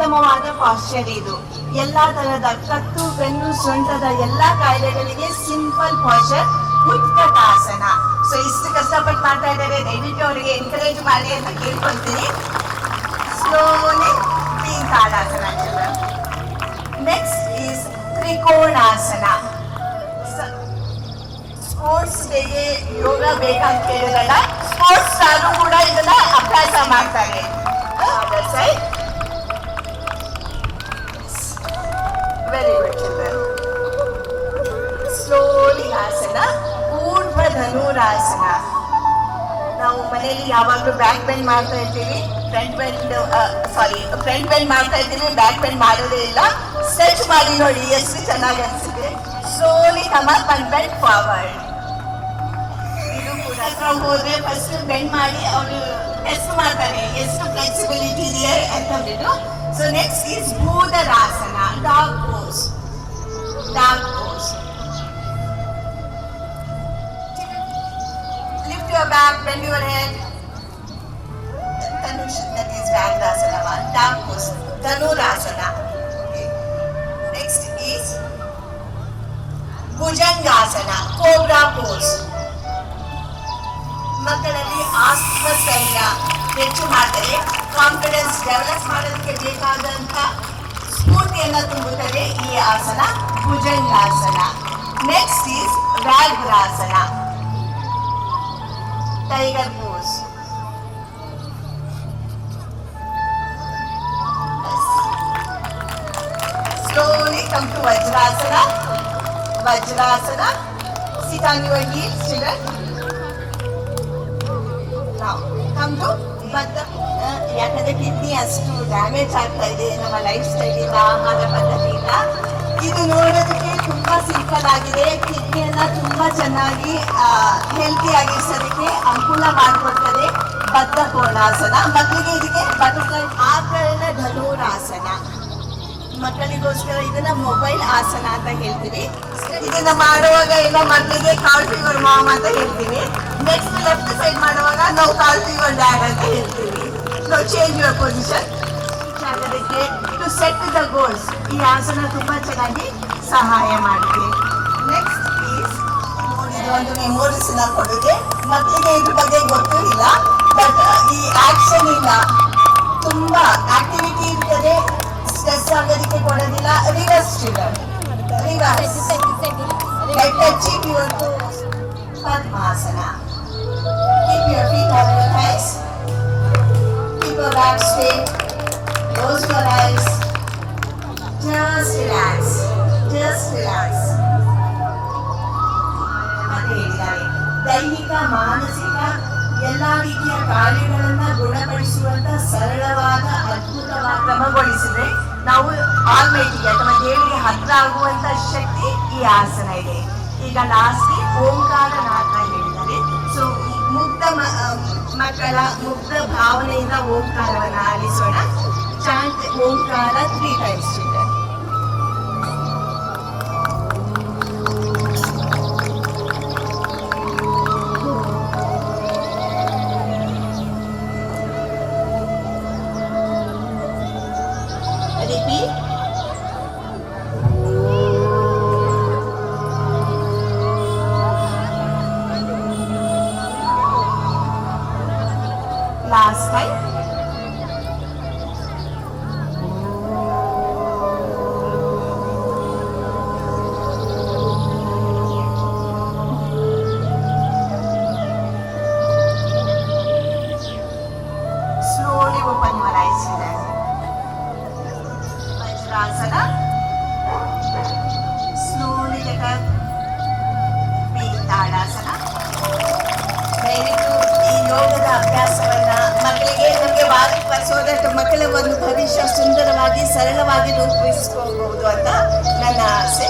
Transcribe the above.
ಉತ್ತಮವಾದ ಪಾಶ್ಚರ್ ಇದು. ಎಲ್ಲಾ ತರಹದ ಕತ್ತು ಬೆನ್ನು ಸೊಂಟದ ಎಲ್ಲಾ ಕಾಯಿಲೆಗಳಿಗೆ ಸಿಂಪಲ್ ಪಾಶ್ಚರ್ ಉತ್ಕಟಾಸನ. ಸೊ ಇಷ್ಟು ಕಷ್ಟಪಟ್ಟು ಮಾಡ್ತಾ ಇದ್ದಾರೆ, ದಯವಿಟ್ಟು ಅವರಿಗೆ ಎನ್ಕರೇಜ್ ಮಾಡಿ ಅಂತ ಕೇಳ್ಕೊಳ್ತೀನಿ. Slowly tadasana. Next is trikonasana. Sports ಡೇಗೆ ಯೋಗ ಬೇಕಂತ ಕೇಳಿದಲ್ಲ, ಸ್ಪೋರ್ಟ್ಸ್ ಸ್ಟಾರು ಕೂಡ ಇದನ್ನ ಅಭ್ಯಾಸ ಮಾಡ್ತಾರೆ. Very good children. ಸ್ಲೋಲಿ ಆಸನ, ಪೂರ್ವ ಧನುರಾಸನ. ನಾವು ಮನೆಯಲ್ಲಿ ಯಾವಾಗಲೂ ಬ್ಯಾಕ್ ಬೆಂಡ್ ಮಾಡ್ತಾ ಇರ್ತೀವಿ, ಫ್ರಂಟ್ ಬೆಂಡ್ ಮಾಡ್ತಾ ಇರ್ತೀವಿ, ಬ್ಯಾಕ್ ಬೆಂಡ್ ಮಾಡೋದೇ ಇಲ್ಲ. ಸ್ಟ್ರೆಚ್ ಮಾಡಿ ನೋಡಿ ಎಷ್ಟು ಚೆನ್ನಾಗಿ ಅನಿಸುತ್ತೆ. Slowly come up and bend forward. ಇದು ಕೂಡ ಹೋದ್ರೆ ಫಸ್ಟ್ ಬೆಂಡ್ ಮಾಡಿ ಅವರು ಟೆಸ್ಟ್ ಮಾಡ್ತಾರೆ ಎಷ್ಟು ಫ್ಲೆಕ್ಸಿಬಿಲಿಟಿ ಇದೆ ಅಂತ ಬಿಟ್ಟು. So next is bhudharasana, dog pose. Lift your back, bend your head. That is Vrangdasana. Dog pose, Dhanurasana. Next is Bhujangasana, Cobra pose. ಮಕ್ಕಳಲ್ಲಿ ಆತ್ಮಸ್ಥೈರ್ಯ ಹೆಚ್ಚು ಮಾಡ್ತಾರೆ, ಕಾನ್ಫಿಡೆನ್ಸ್ ಡೆವಲಪ್ ಮಾಡೋದಕ್ಕೆ ಬೇಕಾದಂತ ಸ್ಫೂರ್ತಿಯನ್ನು ತುಂಬುತ್ತದೆ ಈ ಆಸನ, bhujangasana. Next is vyaghrasana, tiger pose. Slowly come to Vajrasana. Sit on your heels, children. Now come to Baddha. ಯಾಕಂದ್ರೆ ಕಿಡ್ನಿ ಅಷ್ಟು ಡ್ಯಾಮೇಜ್ ಆಗ್ತಾ ಇದೆ ನಮ್ಮ ಲೈಫ್ ಸ್ಟೈಲ್ ಇಂದ, ಆಹಾರ ಪದ್ಧತಿಯಿಂದ. ಇದು ನೋಡೋದಕ್ಕೆ ತುಂಬಾ ಸಿಂಪಲ್ ಆಗಿದೆ. ಕಿಡ್ನಿಯನ್ನ ತುಂಬಾ ಚೆನ್ನಾಗಿ ಹೆಲ್ತಿ ಆಗಿರ್ಸೋದಕ್ಕೆ ಅನುಕೂಲ ಮಾಡಿಕೊಡ್ತದೆ ಬದ್ಧ ಕೋಣಾಸನ. ಮಕ್ಕಳಿಗೆ ಇದಕ್ಕೆ ಬಟರ್ಫ್ಲೈ ಆಕರಣ ಧನುರಾಸನ. ಮಕ್ಕಳಿಗೋಸ್ಕರ ಇದನ್ನ ಮೊಬೈಲ್ ಆಸನ ಅಂತ ಹೇಳ್ತೀವಿ. ಇದನ್ನ ಮಾಡುವಾಗ ಇಲ್ಲ ಮಕ್ಕಳಿಗೆ ಕಾಲ್ ಫೀವರ್ ಮಾಮ್ ಅಂತ ಹೇಳ್ತೀವಿ. ನೆಕ್ಸ್ಟ್ ಲೆಫ್ಟ್ ಸೈಡ್ ಮಾಡುವಾಗ ನಾವು ಕಾಲ್ ಫೀವರ್ ಡ್ಯಾಡ್ ಅಂತ ಹೇಳ್ತೀವಿ. So change your position. ಅದಕ್ಕೆ ಟು ಸೆಟ್ ದ ಗೋಲ್ಸ್ ಈ ಆಸನ ತುಂಬಾ ಚೆನ್ನಾಗಿ ಸಹಾಯ ಮಾಡುತ್ತೆ. ನೆಕ್ಸ್ಟ್ ಈಸ್ ಒಂದು ಮೆಮೊರೀಸ್ನ ಕೊಡುಗೆ. ಮಕ್ಕಳಿಗೆ ಇದ್ರ ಬಗ್ಗೆ ಗೊತ್ತೂ ಇಲ್ಲ, ಬಟ್ ಈ ಆಕ್ಷನ್ ಇಲ್ಲ, ತುಂಬಾ ಆಕ್ಟಿವಿಟಿ ಇರ್ತದೆ, ಸ್ಟ್ರೆಸ್ ಆಗೋದಕ್ಕೆ ಕೊಡೋದಿಲ್ಲ. Reverse children, padmasana. Keep your feet on your thighs. Keep your back straight. Close your eyes. Just relax. ಅದೇ ಹೇಳಿದ್ದಾರೆ, ದೈಹಿಕ ಮಾನಸಿಕ ಎಲ್ಲಾ ರೀತಿಯ ಕಾರ್ಯಗಳನ್ನ ಗುಣಪಡಿಸುವಂತ ಸರಳವಾದ ಅದ್ಭುತವಾದ ಕ್ರಮಗೊಳಿಸಿದ್ರೆ ನಾವು ಆಲ್ಮೈಟಿಗೆ ಅಥವಾ ದೇವರಿಗೆ ಹತ್ರ ಆಗುವಂತ ಶಕ್ತಿ ಈ ಆಸನ ಇದೆ. ಈಗ ಲಾಸ್ಟ್ ಓಂಕಾರ ನಾದ ಹೇಳಿದ್ದಾರೆ. ಸೊ ಮುಗ್ಧ ಮಕ್ಕಳ ಮುಗ್ಧ ಭಾವನೆಯಿಂದ ಓಂಕಾರವನ್ನು ಆಲಿಸೋಣ. Chant Omkara 3 times. Repeat. Last time. Slowly open your eyes. Vajrasana. Slowly get up. Tadasana. ದಯವಿಟ್ಟು ಈ ಯೋಗದ ಅಭ್ಯಾಸವನ್ನ ಮಕ್ಕಳಿಗೆ ನಮಗೆ ಪರಿಸೋದ್ರೆ ಮಕ್ಕಳ ಒಂದು ಭವಿಷ್ಯ ಸುಂದರವಾಗಿ ಸರಳವಾಗಿ ರೂಪಿಸ್ಕೋಬಹುದು ಅಂತ ನನ್ನ ಆಸೆ.